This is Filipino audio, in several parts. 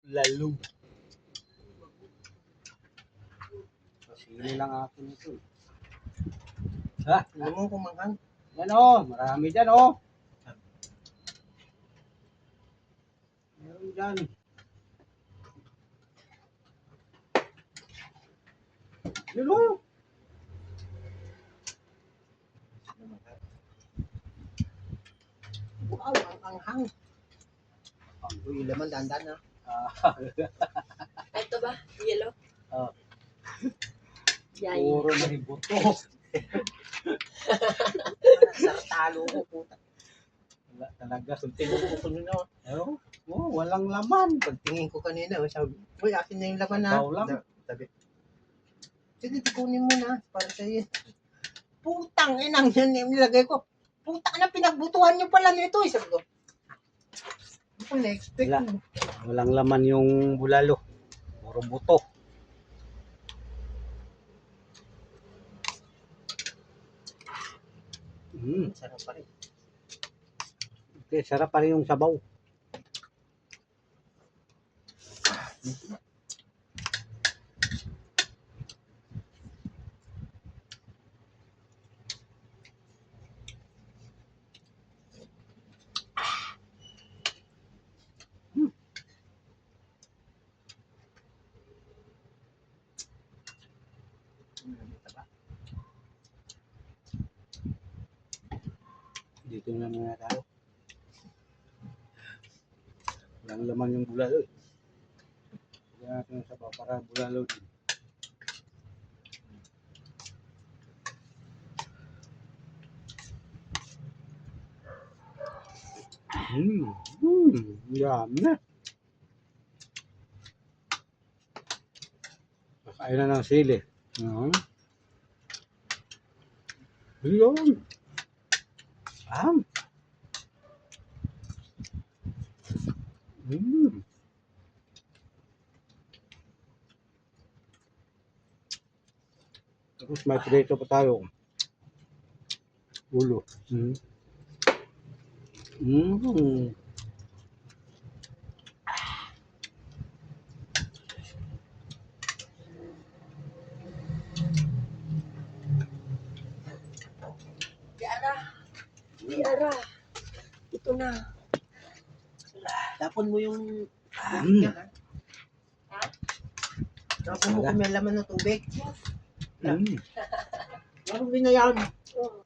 Lalo. Sili lang akin ito. Ha? Ano mo kumanghang? Yan o, marami dyan o. Meron dyan. Yun o. Wow, ang anghang. Uy, laman, dandan na. Ito ba? Yellow? Oh. Yay. Puro na hibuto. Sa talo ko, puta. Wala talaga. Tingin ko kanina. Walang laman. Pagtingin ko kanina, sabi, uy, akin na yung laman na. Baw lang. Sabi, sige, kunin mo na. Para sa'yo. Putang inang yan yung nilagay ko. Putang na, pinagbutuhan niyo pala nito. Sabi ko, hindi ko na-expect. Wala. Walang laman yung bulalo. Puro buto. Sarap pa rin. Okay, sarap pa rin yung sabaw. Dito na muna tayo. Walang laman yung bulalo. Kaya natin yung sabaw para bulalo din. Yummy na. Kakain na ng sili. Yun. Tapos may prito pa tayo. Ulo. Tiara. Ito na. Tapon mo yung... Ha? Tapon mo kung may laman ng tubig. Mm. Parang binayan. Oh.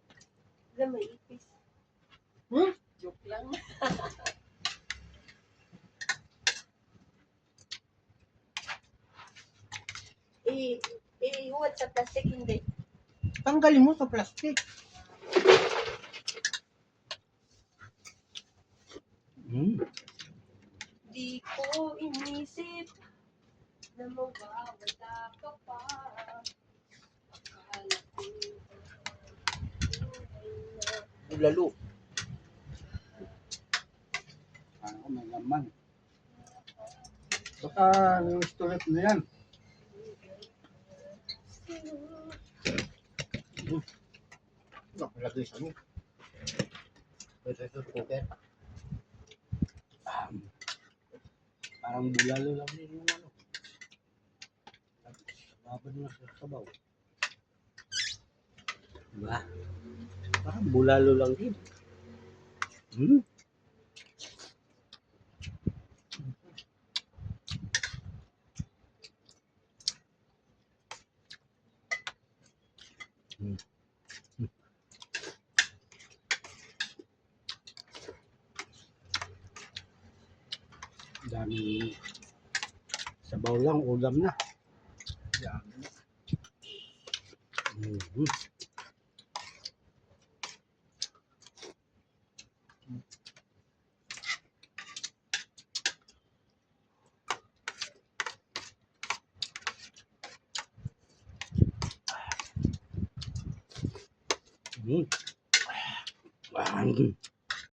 Wala, may ipis. Joke lang. Huwag sa plastic, hindi. Tanggalin mo sa plastic. Di ko inisip na mawawala ka pa. Akala ko Lalo. Ano, may laman. Baka yung storage na yan. Nakalagay sa amin. Ito sa cooker. Parang bulalo lang din yung ano. Babad na sa sabaw. Diba? Parang bulalo lang din. Daming sabaw lang, ulam na.